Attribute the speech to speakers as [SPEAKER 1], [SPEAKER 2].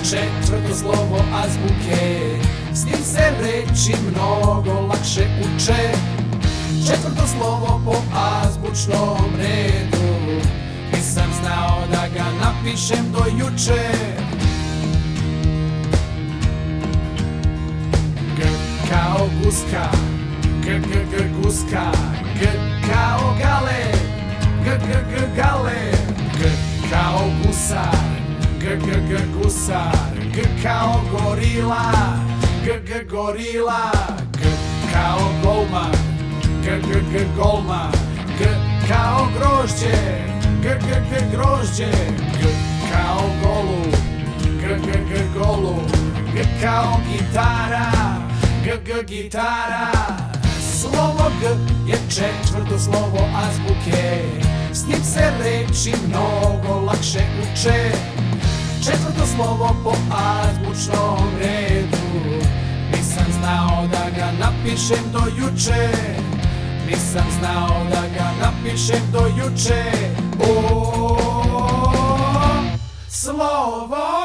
[SPEAKER 1] četvrto slovo azbuke, s njim se reči mnogo lakše uče. Četvrto slovo po azbučnom redu, nisam znao da ga napišem do juče. G kao guska, guska. G kao gale, gale. G kao gusar, gusar. G kao gorila, gorila. G kao golman, golman. G kao grožđe, grožđe. G kao golub, golub. G kao gitara, gitara. Slovo G je četvrto slovo azbuke, s njim se reči mnogo lakše uče. Četvrto slovo po azbučnom redu, nisam znao da ga napišem do juče. Nisam znao da ga napišem do juče. O, slovo